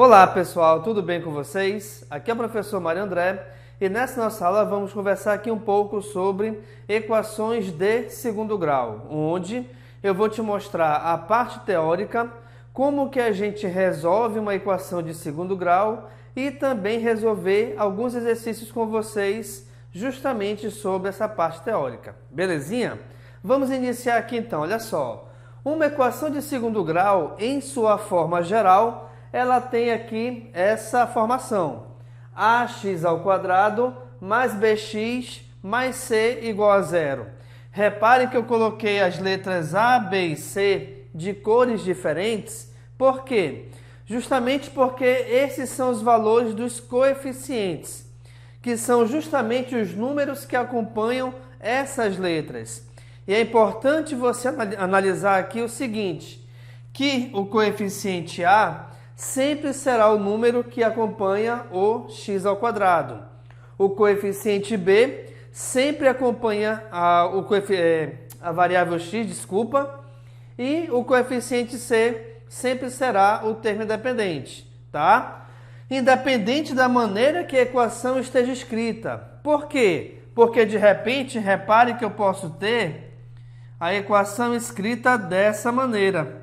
Olá pessoal, tudo bem com vocês? Aqui é o professor Mário André e nessa nossa aula vamos conversar aqui um pouco sobre equações de segundo grau, onde eu vou te mostrar a parte teórica, como que a gente resolve uma equação de segundo grau e também resolver alguns exercícios com vocês justamente sobre essa parte teórica. Belezinha? Vamos iniciar aqui então, olha só. Uma equação de segundo grau, em sua forma geral, ela tem aqui essa formação. Ax² mais bx mais c igual a zero. Reparem que eu coloquei as letras A, B e C de cores diferentes. Por quê? Justamente porque esses são os valores dos coeficientes, que são justamente os números que acompanham essas letras. E é importante você analisar aqui o seguinte, que o coeficiente A sempre será o número que acompanha o x². O coeficiente B sempre acompanha a variável x, e o coeficiente C sempre será o termo independente, tá? Independente da maneira que a equação esteja escrita. Por quê? Porque de repente, repare que eu posso ter a equação escrita dessa maneira.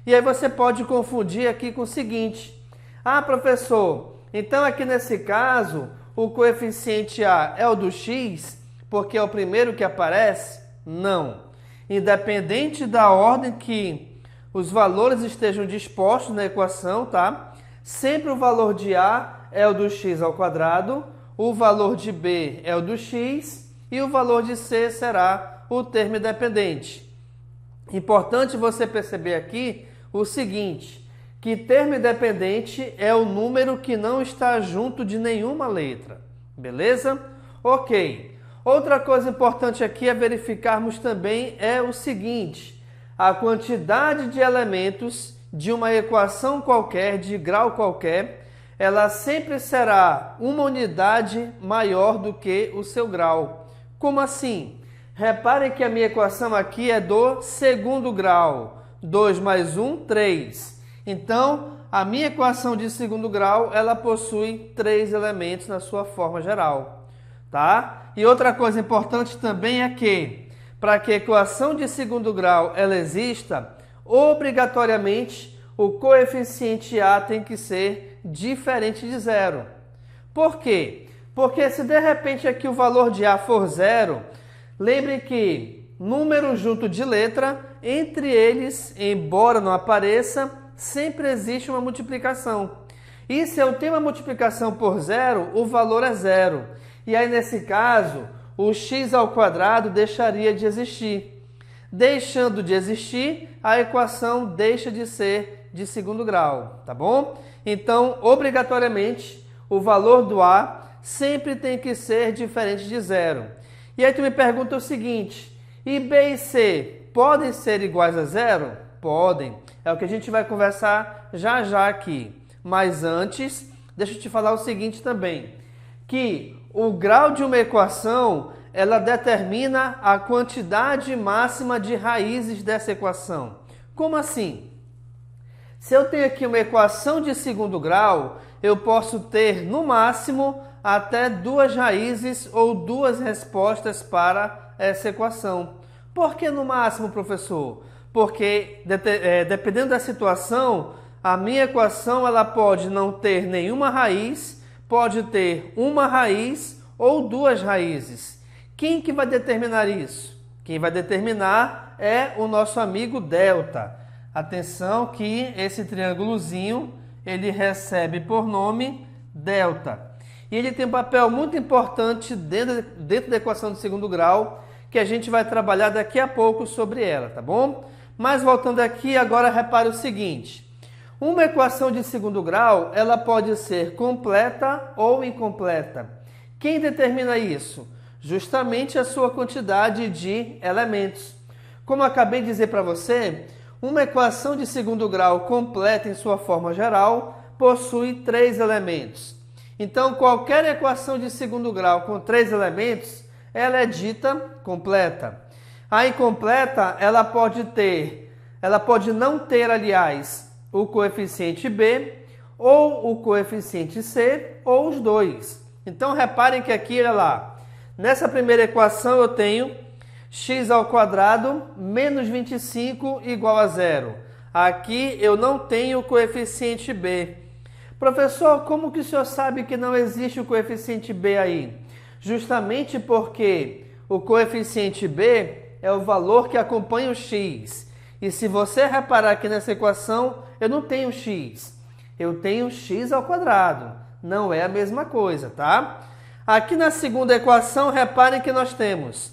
E aí você pode confundir aqui com o seguinte. Ah, professor, então aqui nesse caso, o coeficiente A é o do x, porque é o primeiro que aparece? Não. Independente da ordem que os valores estejam dispostos na equação, tá? Sempre o valor de A é o do x², o valor de B é o do x e o valor de C será o termo independente. Importante você perceber aqui o seguinte, que termo independente é o número que não está junto de nenhuma letra, beleza? Ok. Outra coisa importante aqui é verificarmos também é o seguinte, a quantidade de elementos de uma equação qualquer, de grau qualquer, ela sempre será uma unidade maior do que o seu grau. Como assim? Reparem que a minha equação aqui é do segundo grau. 2 mais 1, 3. Então, a minha equação de segundo grau, ela possui 3 elementos na sua forma geral, tá? E outra coisa importante também é que, para que a equação de segundo grau ela exista, obrigatoriamente o coeficiente A tem que ser diferente de zero. Por quê? Porque se de repente aqui o valor de A for zero, lembrem que número junto de letra, entre eles, embora não apareça, sempre existe uma multiplicação. E se eu tenho uma multiplicação por zero, o valor é zero. E aí, nesse caso, o x² deixaria de existir. Deixando de existir, a equação deixa de ser de segundo grau, tá bom? Então, obrigatoriamente, o valor do A sempre tem que ser diferente de zero. E aí tu me pergunta o seguinte, e B e C podem ser iguais a zero? Podem. É o que a gente vai conversar já já aqui. Mas antes, deixa eu te falar o seguinte também, que o grau de uma equação, ela determina a quantidade máxima de raízes dessa equação. Como assim? Se eu tenho aqui uma equação de segundo grau, eu posso ter, no máximo, até 2 raízes ou 2 respostas para essa equação. Por que no máximo, professor? Porque, dependendo da situação, a minha equação ela pode não ter nenhuma raiz, pode ter uma raiz ou 2 raízes. Quem que vai determinar isso? Quem vai determinar é o nosso amigo delta. Atenção que esse triângulozinho, ele recebe por nome delta. E ele tem um papel muito importante dentro da equação de segundo grau, que a gente vai trabalhar daqui a pouco sobre ela, tá bom? Mas voltando aqui, agora repare o seguinte. Uma equação de segundo grau, ela pode ser completa ou incompleta. Quem determina isso? Justamente a sua quantidade de elementos. Como eu acabei de dizer para você, uma equação de segundo grau completa em sua forma geral possui 3 elementos. Então, qualquer equação de segundo grau com 3 elementos, ela é dita completa. A incompleta, ela pode não ter, aliás, o coeficiente B, ou o coeficiente c ou os dois. Então, reparem que aqui, olha lá, nessa primeira equação eu tenho x ao quadrado menos 25 igual a zero. Aqui eu não tenho o coeficiente b. Professor, como que o senhor sabe que não existe o coeficiente b aí? Justamente porque o coeficiente b é o valor que acompanha o x. E se você reparar aqui nessa equação, eu não tenho x. Eu tenho x ao quadrado. Não é a mesma coisa, tá? Aqui na segunda equação, reparem que nós temos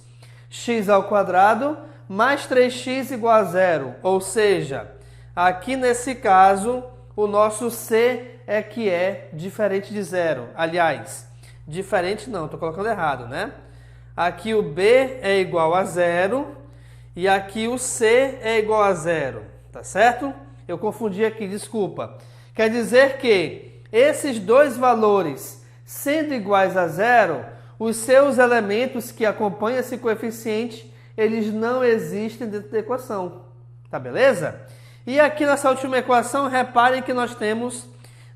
x ao quadrado mais 3x igual a zero. Ou seja, aqui nesse caso, o nosso c é que é diferente de zero. Aliás, diferente não, estou colocando errado, né? Aqui o b é igual a zero e aqui o c é igual a zero, tá certo? Eu confundi aqui, desculpa. Quer dizer que esses dois valores sendo iguais a zero, os seus elementos que acompanham esse coeficiente, eles não existem dentro da equação, tá beleza? E aqui nessa última equação, reparem que nós temos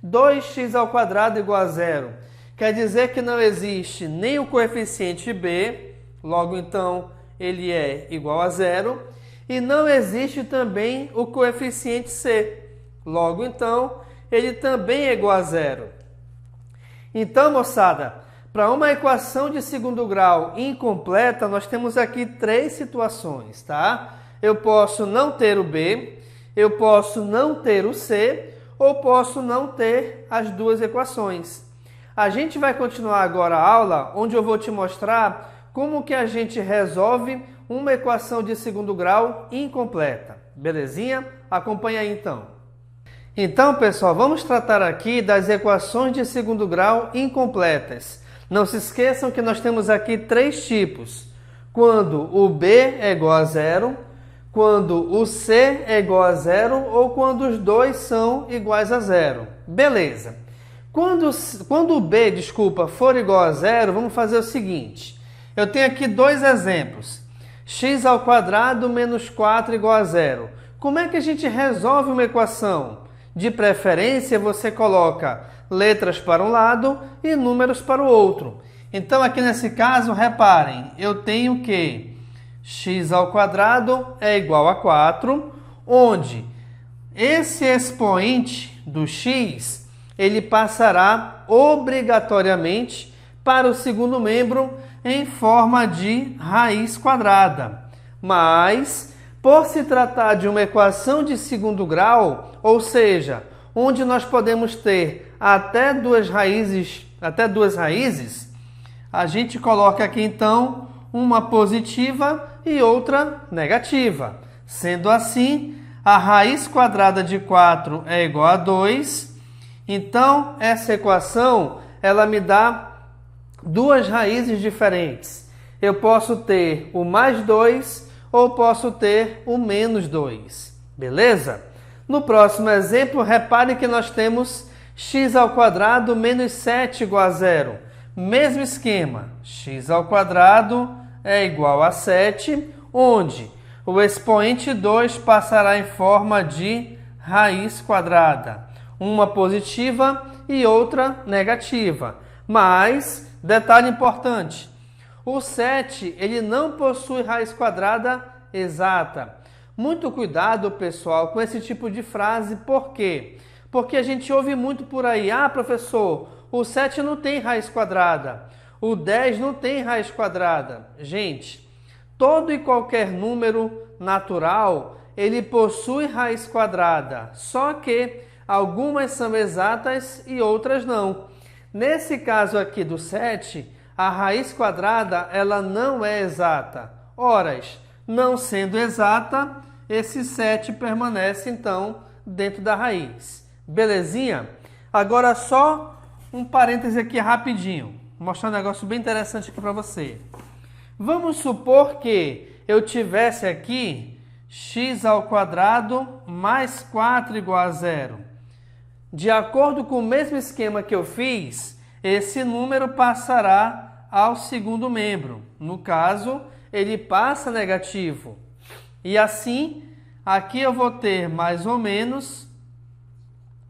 2x ao quadrado igual a zero. Quer dizer que não existe nem o coeficiente b, logo então ele é igual a zero, e não existe também o coeficiente c, logo então ele também é igual a zero. Então, moçada, para uma equação de segundo grau incompleta, nós temos aqui três situações, tá? Eu posso não ter o b, eu posso não ter o c, ou posso não ter as duas equações. A gente vai continuar agora a aula, onde eu vou te mostrar como que a gente resolve uma equação de segundo grau incompleta. Belezinha? Acompanha aí então. Então, pessoal, vamos tratar aqui das equações de segundo grau incompletas. Não se esqueçam que nós temos aqui três tipos. Quando o b é igual a zero, quando o c é igual a zero ou quando os dois são iguais a zero. Beleza. Quando o b, for igual a zero, vamos fazer o seguinte. Eu tenho aqui dois exemplos. X ao quadrado menos 4 igual a zero. Como é que a gente resolve uma equação? De preferência, você coloca letras para um lado e números para o outro. Então, aqui nesse caso, reparem, eu tenho que x ao quadrado é igual a 4, onde esse expoente do x, ele passará obrigatoriamente para o segundo membro em forma de raiz quadrada. Mas, por se tratar de uma equação de segundo grau, ou seja, onde nós podemos ter até duas raízes, a gente coloca aqui então uma positiva e outra negativa. Sendo assim, a raiz quadrada de 4 é igual a 2. Então, essa equação, ela me dá duas raízes diferentes. Eu posso ter o mais 2 ou posso ter o menos 2. Beleza? No próximo exemplo, reparem que nós temos x ao quadrado menos 7 igual a zero. Mesmo esquema, x ao quadrado é igual a 7, onde o expoente 2 passará em forma de raiz quadrada. Uma positiva e outra negativa. Mas, detalhe importante, o 7 ele não possui raiz quadrada exata. Muito cuidado, pessoal, com esse tipo de frase. Por quê? Porque a gente ouve muito por aí. Ah, professor, o 7 não tem raiz quadrada. O 10 não tem raiz quadrada. Gente, todo e qualquer número natural, ele possui raiz quadrada. Só que algumas são exatas e outras não. Nesse caso aqui do 7, a raiz quadrada ela não é exata. Ora, não sendo exata, esse 7 permanece, então, dentro da raiz. Belezinha? Agora só um parêntese aqui rapidinho. Vou mostrar um negócio bem interessante aqui para você. Vamos supor que eu tivesse aqui x ao quadrado mais 4 igual a zero. De acordo com o mesmo esquema que eu fiz, esse número passará ao segundo membro. No caso, ele passa negativo. E assim, aqui eu vou ter mais ou menos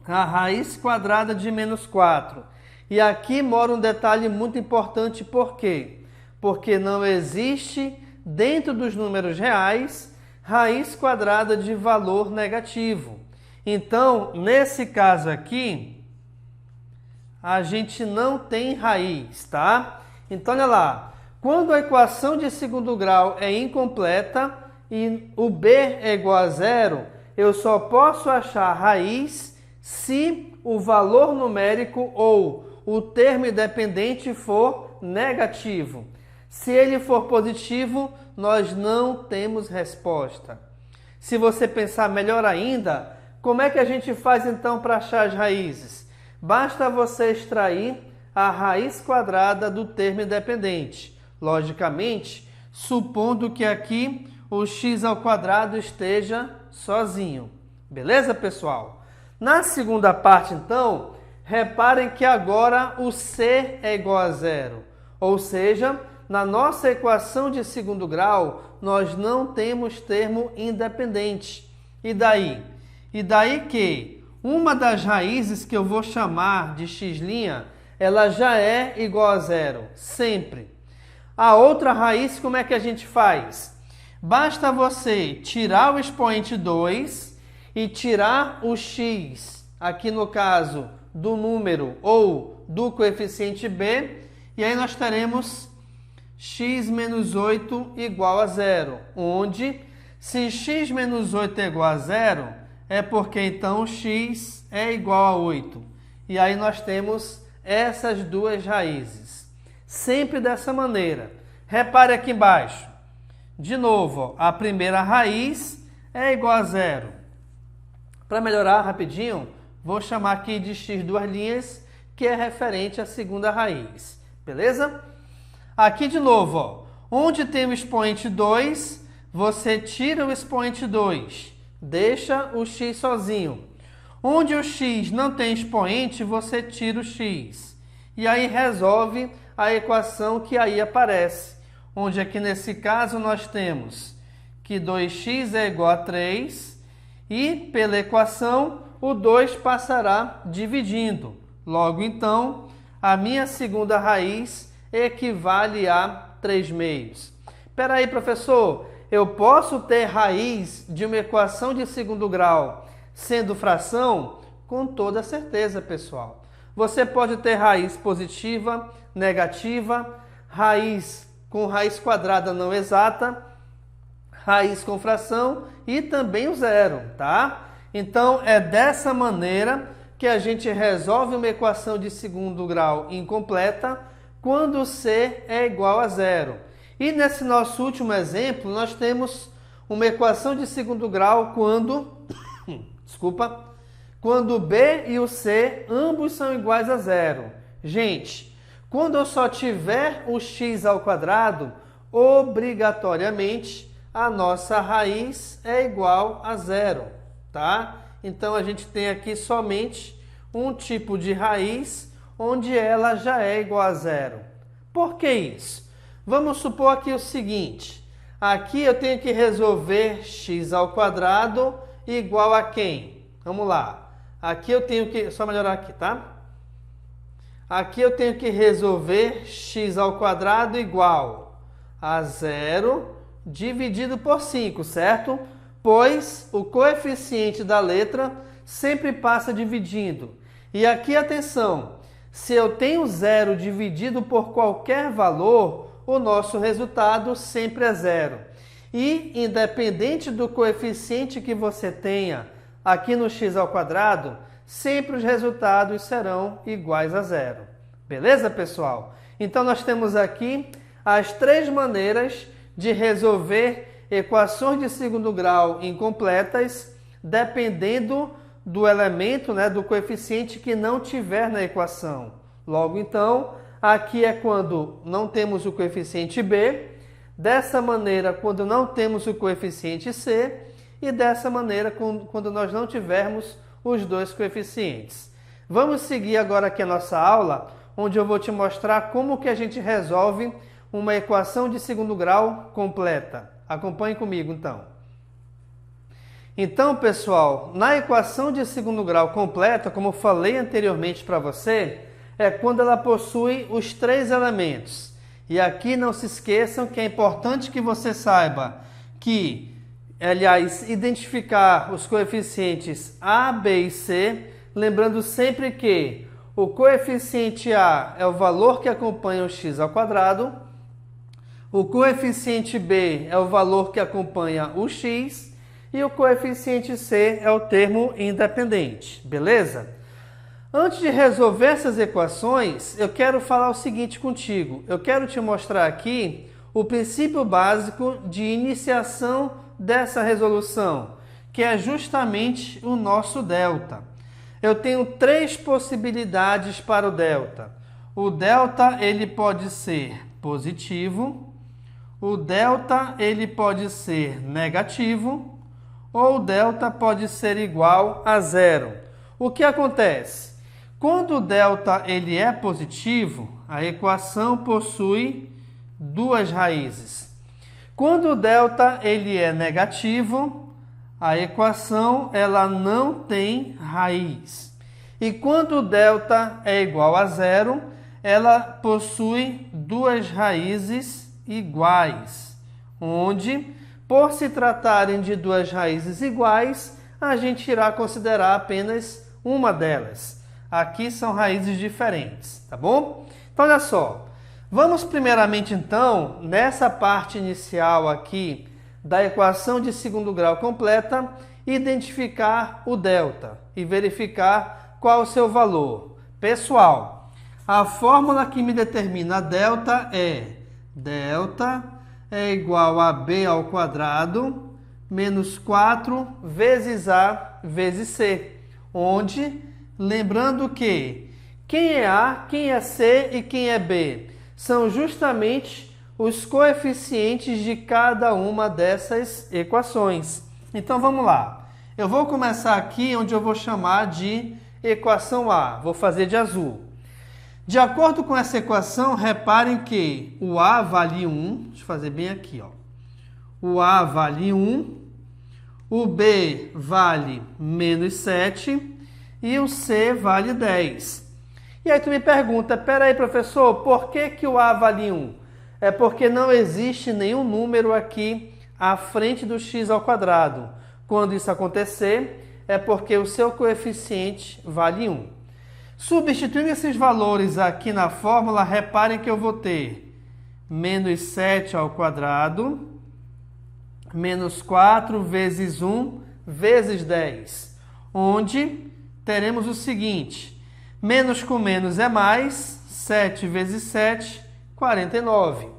a raiz quadrada de menos 4. E aqui mora um detalhe muito importante, por quê? Porque não existe, dentro dos números reais, raiz quadrada de valor negativo. Então, nesse caso aqui, a gente não tem raiz, tá? Então, olha lá, quando a equação de segundo grau é incompleta e o b é igual a zero, eu só posso achar raiz se o valor numérico ou o termo independente for negativo. Se ele for positivo, nós não temos resposta. Se você pensar melhor ainda, como é que a gente faz então para achar as raízes? Basta você extrair a raiz quadrada do termo independente. Logicamente, supondo que aqui o x ao quadrado esteja sozinho. Beleza, pessoal? Na segunda parte, então, reparem que agora o c é igual a zero. Ou seja, na nossa equação de segundo grau, nós não temos termo independente. E daí? E daí que uma das raízes que eu vou chamar de x', ela já é igual a zero, sempre. A outra raiz, como é que a gente faz? Basta você tirar o expoente 2 e tirar o x, aqui no caso, do número ou do coeficiente b, e aí nós teremos x menos 8 igual a zero, onde se x menos 8 é igual a zero, é porque então x é igual a 8. E aí nós temos essas duas raízes. Sempre dessa maneira. Repare aqui embaixo. De novo, ó, a primeira raiz é igual a zero. Para melhorar rapidinho, vou chamar aqui de x duas linhas, que é referente à segunda raiz. Beleza? Aqui de novo, ó, onde tem o expoente 2, você tira o expoente 2, deixa o x sozinho. Onde o x não tem expoente, você tira o x. E aí resolve a equação que aí aparece. Onde aqui nesse caso nós temos que 2x é igual a 3 e pela equação o 2 passará dividindo. Logo então, a minha segunda raiz equivale a 3/2. Espera aí, professor, eu posso ter raiz de uma equação de segundo grau sendo fração? Com toda certeza, pessoal. Você pode ter raiz positiva, negativa, raiz com raiz quadrada não exata, raiz com fração e também o zero, tá? Então, é dessa maneira que a gente resolve uma equação de segundo grau incompleta quando c é igual a zero. E nesse nosso último exemplo, nós temos uma equação de segundo grau quando quando o b e o c ambos são iguais a zero. Gente, quando eu só tiver o x ao quadrado, obrigatoriamente a nossa raiz é igual a zero, tá? Então a gente tem aqui somente um tipo de raiz onde ela já é igual a zero. Por que isso? Vamos supor aqui o seguinte, aqui eu tenho que resolver x ao quadrado igual a quem? Vamos lá. Aqui eu tenho que, só melhorar aqui, tá? Aqui eu tenho que resolver x ao quadrado igual a zero dividido por 5, certo? Pois o coeficiente da letra sempre passa dividindo. E aqui, atenção, se eu tenho zero dividido por qualquer valor, o nosso resultado sempre é zero. E, independente do coeficiente que você tenha aqui no x ao quadrado, sempre os resultados serão iguais a zero. Beleza, pessoal? Então, nós temos aqui as três maneiras de resolver equações de segundo grau incompletas, dependendo do elemento, do coeficiente que não tiver na equação. Logo, então, aqui é quando não temos o coeficiente b, dessa maneira quando não temos o coeficiente c, e dessa maneira quando nós não tivermos os dois coeficientes. Vamos seguir agora aqui a nossa aula, onde eu vou te mostrar como que a gente resolve uma equação de segundo grau completa. Acompanhe comigo, então. Então, pessoal, na equação de segundo grau completa, como eu falei anteriormente para você, é quando ela possui os três elementos. E aqui não se esqueçam que é importante que você saiba que, aliás, identificar os coeficientes A, B e C, lembrando sempre que o coeficiente A é o valor que acompanha o x ao quadrado, o coeficiente B é o valor que acompanha o x e o coeficiente C é o termo independente, beleza? Antes de resolver essas equações, eu quero falar o seguinte contigo. Eu quero te mostrar aqui o princípio básico de iniciação dessa resolução, que é justamente o nosso delta. Eu tenho três possibilidades para o delta. O delta ele pode ser positivo, o delta ele pode ser negativo, ou o delta pode ser igual a zero. O que acontece? Quando o delta ele é positivo, a equação possui duas raízes. Quando o delta ele é negativo, a equação ela não tem raiz. E quando o delta é igual a zero, ela possui duas raízes iguais, onde, por se tratarem de duas raízes iguais, a gente irá considerar apenas uma delas. Aqui são raízes diferentes, tá bom? Então, olha só. Vamos primeiramente, então, nessa parte inicial aqui da equação de segundo grau completa, identificar o delta e verificar qual o seu valor. Pessoal, a fórmula que me determina a delta é igual a b ao quadrado menos 4 vezes a vezes c, onde, lembrando que quem é A, quem é C e quem é B são justamente os coeficientes de cada uma dessas equações. Então vamos lá. Eu vou começar aqui onde eu vou chamar de equação A. Vou fazer de azul. De acordo com essa equação, reparem que o A vale 1. Deixa eu fazer bem aqui, ó. O A vale 1. O B vale menos 7. E o C vale 10. E aí tu me pergunta, peraí, professor, por que o A vale 1? É porque não existe nenhum número aqui à frente do x ao quadrado. Quando isso acontecer, é porque o seu coeficiente vale 1. Substituindo esses valores aqui na fórmula, reparem que eu vou ter menos 7 ao quadrado, menos 4 vezes 1 vezes 10, onde teremos o seguinte, menos com menos é mais, 7 vezes 7, 49.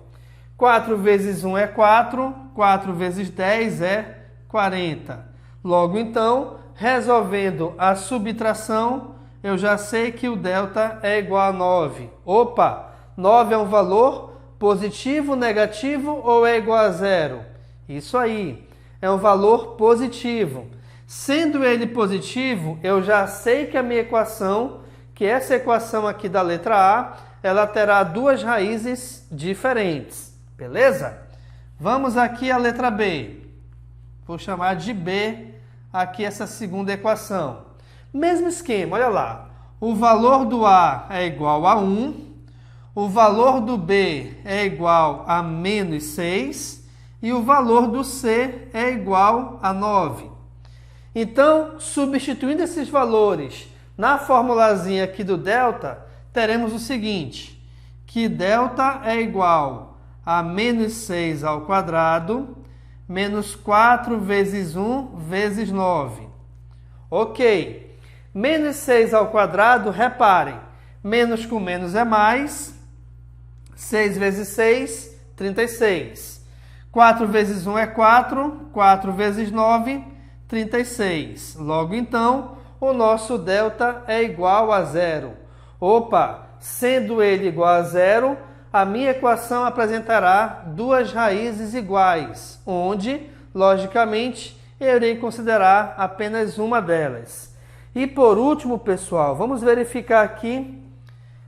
4 vezes 1 é 4, 4 vezes 10 é 40. Logo, então, resolvendo a subtração, eu já sei que o delta é igual a 9. Opa, 9 é um valor positivo, negativo ou é igual a zero? Isso aí, é um valor positivo. Sendo ele positivo, eu já sei que a minha equação, que essa equação aqui da letra A, ela terá duas raízes diferentes, beleza? Vamos aqui à letra B. Vou chamar de B aqui essa segunda equação. Mesmo esquema, olha lá. O valor do A é igual a 1, o valor do B é igual a menos 6 e o valor do C é igual a 9. Então, substituindo esses valores na formulazinha aqui do delta, teremos o seguinte, que delta é igual a menos 6 ao quadrado, menos 4 vezes 1 vezes 9. Ok. Menos 6 ao quadrado, reparem, menos com menos é mais, 6 vezes 6, 36. 4 vezes 1 é 4, 4 vezes 9, 36. Logo, então, o nosso delta é igual a zero. Opa, sendo ele igual a zero, a minha equação apresentará duas raízes iguais, onde, logicamente, eu irei considerar apenas uma delas. E por último, pessoal, vamos verificar aqui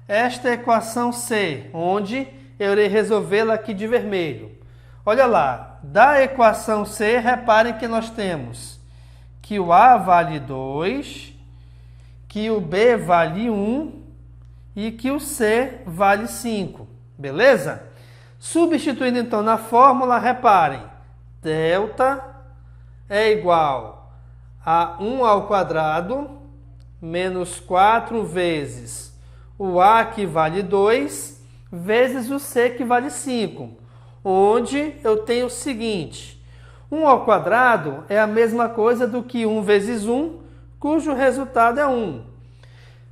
esta equação C, onde eu irei resolvê-la aqui de vermelho. Olha lá, da equação C, reparem que nós temos que o A vale 2, que o B vale 1 e que o C vale 5. Beleza? Substituindo então na fórmula, reparem, delta é igual a 1 ao quadrado menos 4 vezes o A que vale 2 vezes o C que vale 5, onde eu tenho o seguinte, 1 ao quadrado é a mesma coisa do que 1 vezes 1, cujo resultado é 1.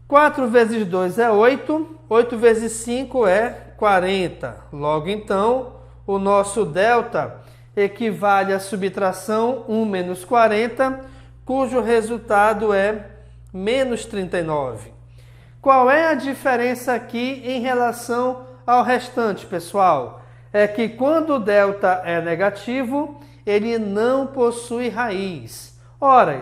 4 vezes 2 é 8, 8 vezes 5 é 40. Logo, então, o nosso delta equivale à subtração 1 menos 40, cujo resultado é menos 39. Qual é a diferença aqui em relação ao restante, pessoal? É que quando o delta é negativo, ele não possui raiz. Ora,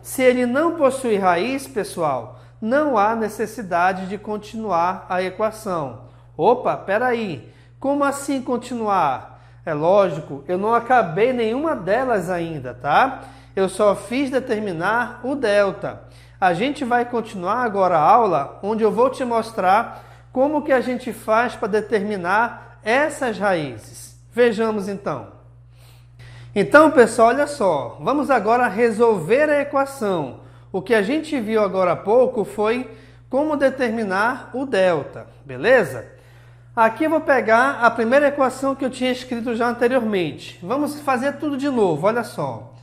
se ele não possui raiz, pessoal, não há necessidade de continuar a equação. Opa, peraí, como assim continuar? É lógico, eu não acabei nenhuma delas ainda, tá? Eu só fiz determinar o delta. A gente vai continuar agora a aula, onde eu vou te mostrar como que a gente faz para determinar essas raízes. Vejamos então. Então, pessoal, olha só, vamos agora resolver a equação. O que a gente viu agora há pouco foi como determinar o delta, beleza? Aqui eu vou pegar a primeira equação que eu tinha escrito já anteriormente. Vamos fazer tudo de novo, olha só.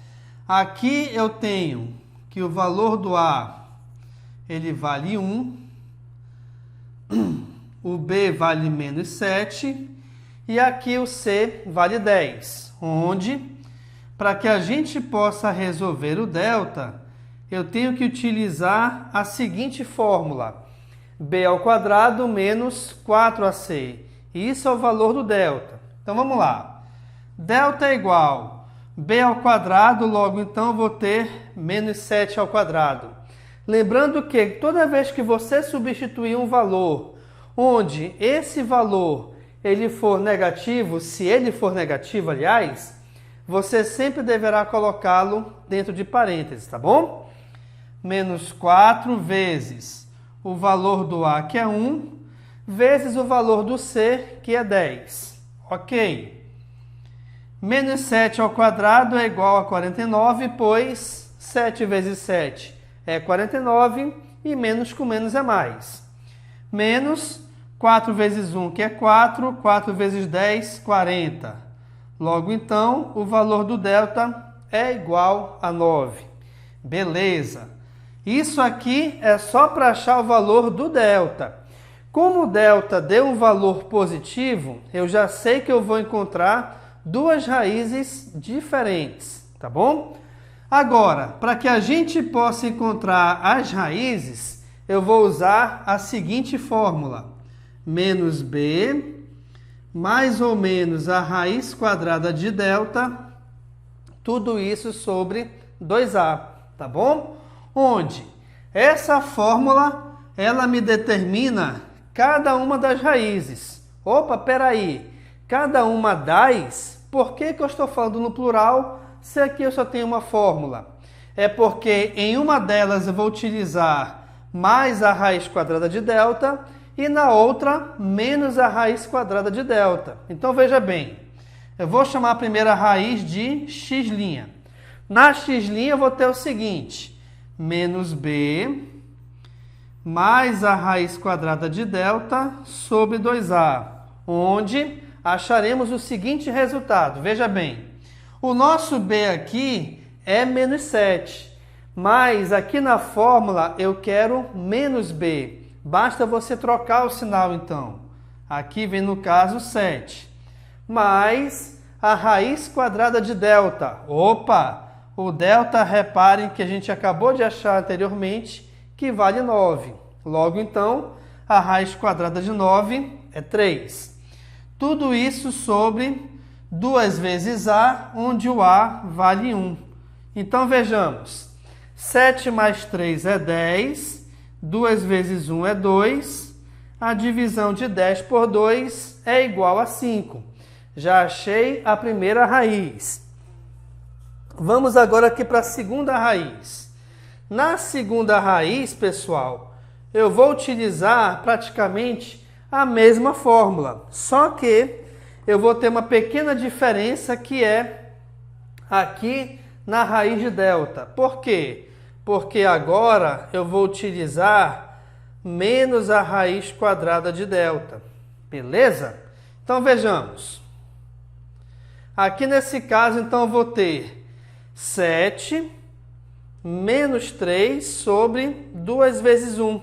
Aqui eu tenho que o valor do A, ele vale 1, o B vale menos 7 e aqui o C vale 10, onde, para que a gente possa resolver o delta, eu tenho que utilizar a seguinte fórmula, B ao quadrado menos 4AC. Isso é o valor do delta. Então vamos lá. Delta é igual B ao quadrado, logo então eu vou ter menos 7 ao quadrado. Lembrando que toda vez que você substituir um valor, onde esse valor ele for negativo, se ele for negativo, aliás, você sempre deverá colocá-lo dentro de parênteses, tá bom? Menos 4 vezes o valor do A, que é 1, vezes o valor do C, que é 10. Ok? Menos 7 ao quadrado é igual a 49, pois 7 vezes 7 é 49 e menos com menos é mais. Menos 4 vezes 1, que é 4, 4 vezes 10, 40. Logo, então, o valor do delta é igual a 9. Beleza. Isso aqui é só para achar o valor do delta. Como o delta deu um valor positivo, eu já sei que eu vou encontrar duas raízes diferentes, tá bom? Agora, para que a gente possa encontrar as raízes, eu vou usar a seguinte fórmula. Menos B, mais ou menos a raiz quadrada de delta, tudo isso sobre 2A, tá bom? Onde essa fórmula, ela me determina cada uma das raízes. Opa, peraí, cada uma das... Por que que eu estou falando no plural se aqui eu só tenho uma fórmula? É porque em uma delas eu vou utilizar mais a raiz quadrada de delta e na outra menos a raiz quadrada de delta. Então veja bem, eu vou chamar a primeira raiz de x'. Na x' eu vou ter o seguinte, menos b mais a raiz quadrada de delta sobre 2a, onde acharemos o seguinte resultado. Veja bem, o nosso b aqui é menos 7, mas aqui na fórmula eu quero menos b. Basta você trocar o sinal então. Aqui vem no caso 7, mais a raiz quadrada de delta. Opa! O delta, reparem que a gente acabou de achar anteriormente, que vale 9. Logo então, a raiz quadrada de 9 é 3. Tudo isso sobre 2 vezes A, onde o A vale 1. Então vejamos, 7 mais 3 é 10, 2 vezes 1 é 2, a divisão de 10 por 2 é igual a 5. Já achei a primeira raiz. Vamos agora aqui para a segunda raiz. Na segunda raiz, pessoal, eu vou utilizar praticamente a mesma fórmula, só que eu vou ter uma pequena diferença que é aqui na raiz de delta. Por quê? Porque agora eu vou utilizar menos a raiz quadrada de delta. Beleza? Então vejamos. Aqui nesse caso, então, eu vou ter 7 menos 3 sobre 2 vezes 1.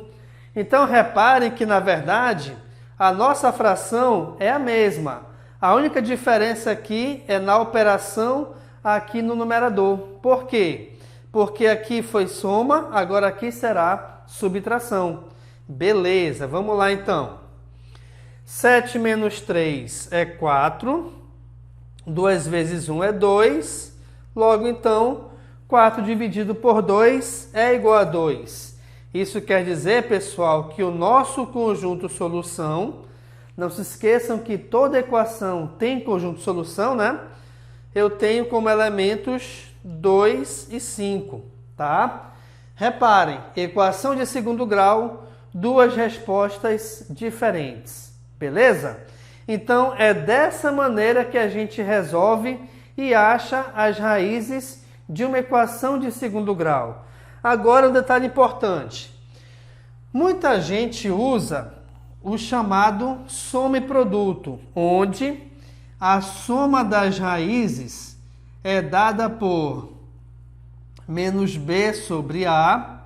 Então, reparem que, na verdade, a nossa fração é a mesma. A única diferença aqui é na operação aqui no numerador. Por quê? Porque aqui foi soma, agora aqui será subtração. Beleza, vamos lá então. 7 menos 3 é 4. 2 vezes 1 é 2. Logo então, 4 dividido por 2 é igual a 2. Isso quer dizer, pessoal, que o nosso conjunto solução, não se esqueçam que toda equação tem conjunto solução, né? Eu tenho como elementos 2 e 5, tá? Reparem, equação de segundo grau, duas respostas diferentes, beleza? Então, é dessa maneira que a gente resolve e acha as raízes de uma equação de segundo grau. Agora, um detalhe importante. Muita gente usa o chamado soma e produto, onde a soma das raízes é dada por menos b sobre a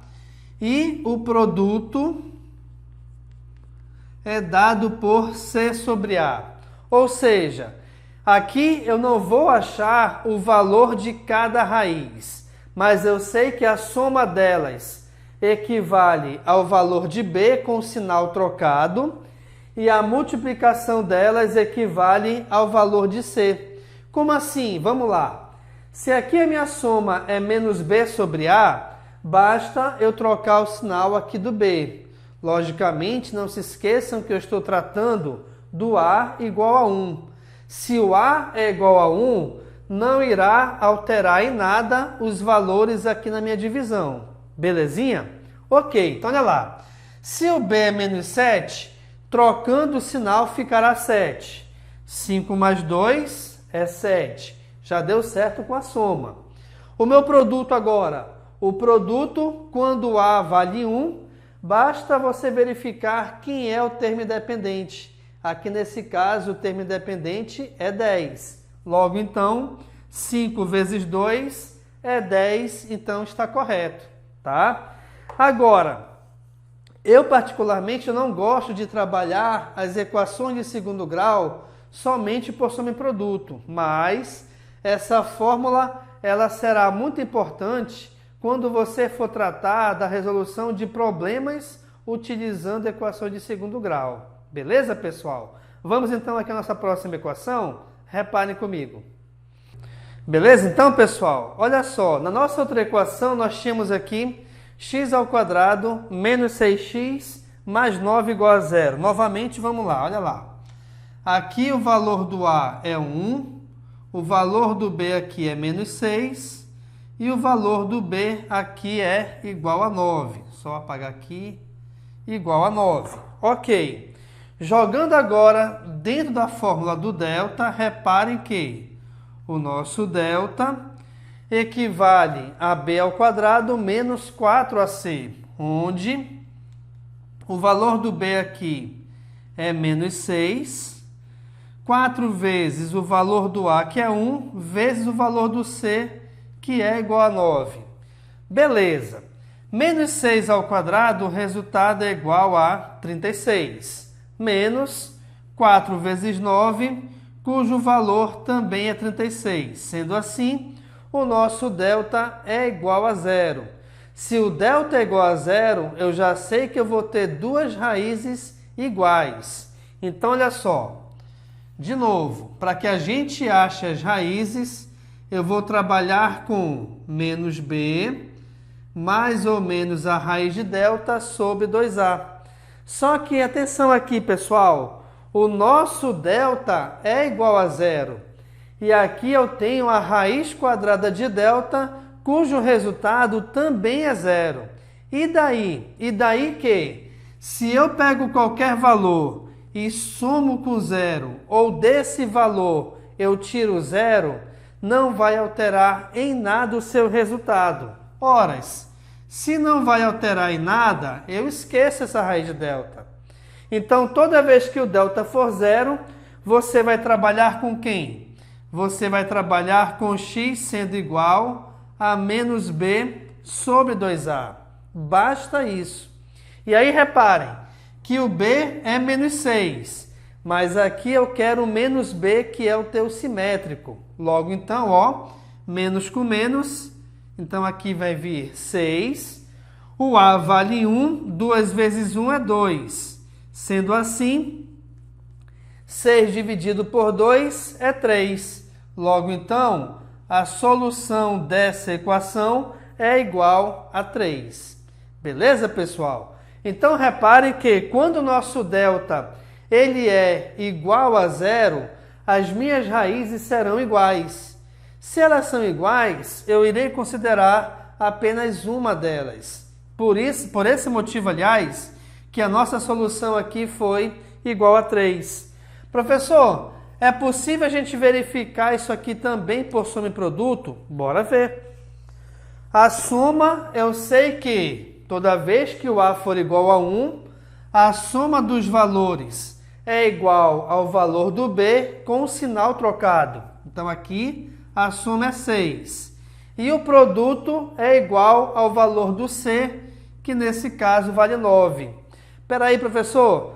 e o produto é dado por c sobre a. Ou seja, aqui eu não vou achar o valor de cada raiz, mas eu sei que a soma delas equivale ao valor de b com o sinal trocado e a multiplicação delas equivale ao valor de c. Como assim? Vamos lá. Se aqui a minha soma é menos b sobre a, basta eu trocar o sinal aqui do b. Logicamente, não se esqueçam que eu estou tratando do a igual a 1. Se o a é igual a 1, não irá alterar em nada os valores aqui na minha divisão. Belezinha? Ok, então olha lá. Se o b é menos 7, trocando o sinal ficará 7. 5 mais 2 é 7. Já deu certo com a soma. O meu produto agora. O produto, quando A vale 1, basta você verificar quem é o termo independente. Aqui nesse caso, o termo independente é 10. Logo então, 5 vezes 2 é 10, então está correto, tá? Agora, eu particularmente não gosto de trabalhar as equações de segundo grau somente por soma e produto, mas essa fórmula ela será muito importante quando você for tratar da resolução de problemas utilizando equações de segundo grau. Beleza, pessoal? Vamos então aqui à nossa próxima equação? Reparem comigo. Beleza? Então, pessoal, olha só. Na nossa outra equação, nós tínhamos aqui x ao quadrado menos 6x mais 9 igual a 0. Novamente, vamos lá, olha lá. Aqui o valor do A é 1, o valor do B aqui é menos 6 e o valor do B aqui é igual a 9. Só apagar aqui, igual a 9. Ok. Jogando agora dentro da fórmula do delta, reparem que o nosso delta equivale a b ao quadrado menos 4ac, onde o valor do b aqui é menos 6, 4 vezes o valor do a, que é 1, vezes o valor do c, que é igual a 9. Beleza. Menos 6 ao quadrado, o resultado é igual a 36. Menos 4 vezes 9, cujo valor também é 36. Sendo assim, o nosso delta é igual a 0. Se o delta é igual a 0, eu já sei que eu vou ter duas raízes iguais. Então, olha só. De novo, para que a gente ache as raízes, eu vou trabalhar com menos b, mais ou menos a raiz de delta sobre 2a. Só que, atenção aqui, pessoal, o nosso delta é igual a 0. E aqui eu tenho a raiz quadrada de delta, cujo resultado também é zero. E daí? E daí que, se eu pego qualquer valor e somo com zero, ou desse valor eu tiro zero, não vai alterar em nada o seu resultado. Ora, se não vai alterar em nada, eu esqueço essa raiz de delta. Então, toda vez que o delta for zero, você vai trabalhar com quem? Você vai trabalhar com x sendo igual a menos b sobre 2a. Basta isso. E aí, reparem que o b é menos 6, mas aqui eu quero o menos b, que é o teu simétrico. Logo, então, ó, menos com menos, então aqui vai vir 6. O a vale 1, 2 vezes 1 é 2. Sendo assim, 6 dividido por 2 é 3. Logo, então, a solução dessa equação é igual a 3. Beleza, pessoal? Então, repare que quando o nosso delta ele é igual a zero, as minhas raízes serão iguais. Se elas são iguais, eu irei considerar apenas uma delas. Por esse motivo, aliás, que a nossa solução aqui foi igual a 3. Professor, é possível a gente verificar isso aqui também por soma e produto? Bora ver. A soma, eu sei que toda vez que o a for igual a 1, a soma dos valores é igual ao valor do b com o sinal trocado. Então aqui a soma é 6. E o produto é igual ao valor do c, que nesse caso vale 9. Espera aí, professor.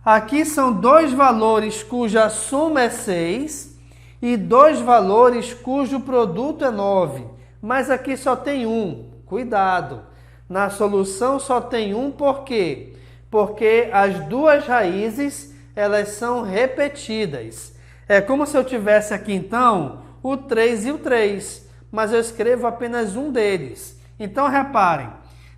Aqui são dois valores cuja soma é 6 e dois valores cujo produto é 9. Mas aqui só tem um. Cuidado! Na solução só tem um, por quê? Porque as duas raízes elas são repetidas. É como se eu tivesse aqui, então, o 3 e o 3, mas eu escrevo apenas um deles. Então, reparem,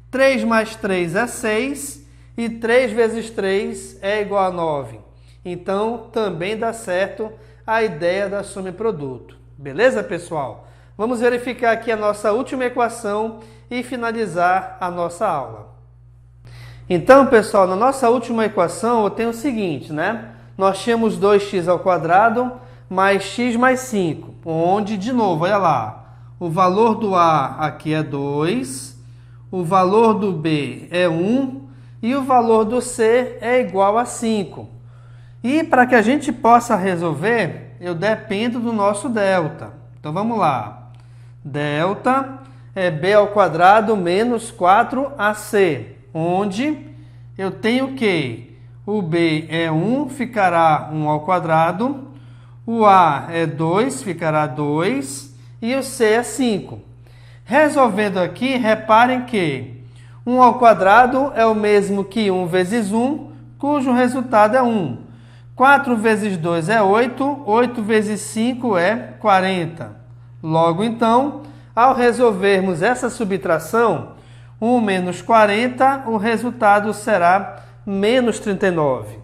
3 mais 3 é 6 e 3 vezes 3 é igual a 9. Então, também dá certo a ideia da soma e produto. Beleza, pessoal? Vamos verificar aqui a nossa última equação e finalizar a nossa aula. Então, pessoal, na nossa última equação eu tenho o seguinte, né? Nós tínhamos 2x ao quadrado mais x mais 5, onde, de novo, olha lá, o valor do a aqui é 2, o valor do b é 1 e o valor do c é igual a 5. E para que a gente possa resolver, eu dependo do nosso delta. Então, vamos lá. Delta é b ao quadrado menos 4ac, onde eu tenho que o b é 1, ficará 1 ao quadrado, o a é 2, ficará 2, e o c é 5. Resolvendo aqui, reparem que 1 ao quadrado é o mesmo que 1 vezes 1, cujo resultado é 1. 4 vezes 2 é 8, 8 vezes 5 é 40. Logo, então, ao resolvermos essa subtração, 1 menos 40, o resultado será menos 39.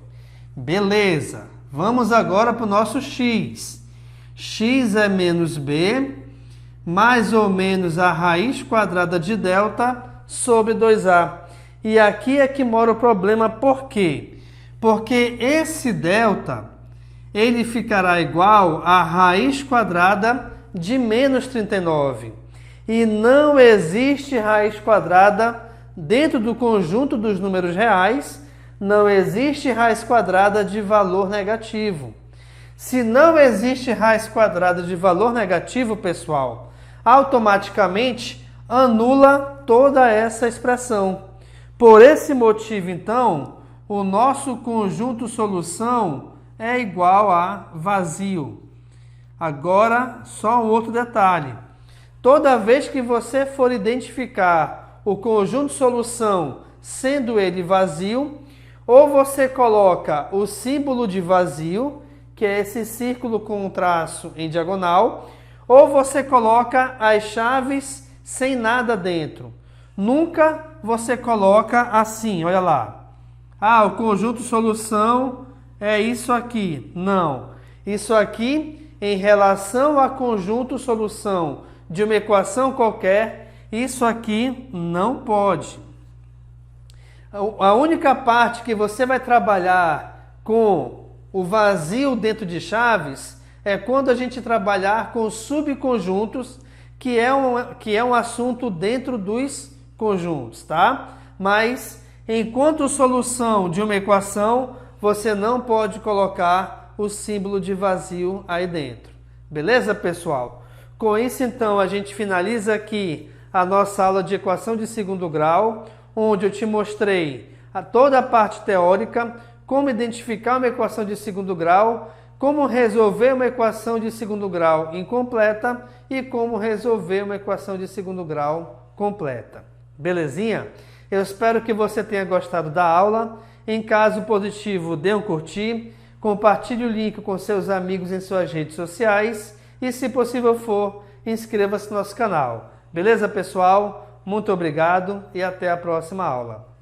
Beleza, vamos agora para o nosso x. X é menos b, mais ou menos a raiz quadrada de delta sobre 2a. E aqui é que mora o problema, por quê? Porque esse delta, ele ficará igual à raiz quadrada de menos 39. E não existe raiz quadrada dentro do conjunto dos números reais, não existe raiz quadrada de valor negativo. Se não existe raiz quadrada de valor negativo, pessoal, automaticamente anula toda essa expressão. Por esse motivo, então, o nosso conjunto solução é igual a vazio. Agora, só um outro detalhe. Toda vez que você for identificar o conjunto solução sendo ele vazio, ou você coloca o símbolo de vazio, que é esse círculo com um traço em diagonal, ou você coloca as chaves sem nada dentro. Nunca você coloca assim, olha lá. O conjunto solução é isso aqui. Não. Isso aqui em relação a conjunto solução de uma equação qualquer, isso aqui não pode. A única parte que você vai trabalhar com o vazio dentro de chaves é quando a gente trabalhar com subconjuntos, que é um assunto dentro dos conjuntos, tá? Mas, enquanto solução de uma equação, você não pode colocar o símbolo de vazio aí dentro. Beleza, pessoal? Com isso, então, a gente finaliza aqui a nossa aula de equação de segundo grau, onde eu te mostrei toda a parte teórica, como identificar uma equação de segundo grau, como resolver uma equação de segundo grau incompleta e como resolver uma equação de segundo grau completa. Belezinha? Eu espero que você tenha gostado da aula. Em caso positivo, dê um curtir, compartilhe o link com seus amigos em suas redes sociais e, se possível for, inscreva-se no nosso canal. Beleza, pessoal? Muito obrigado e até a próxima aula.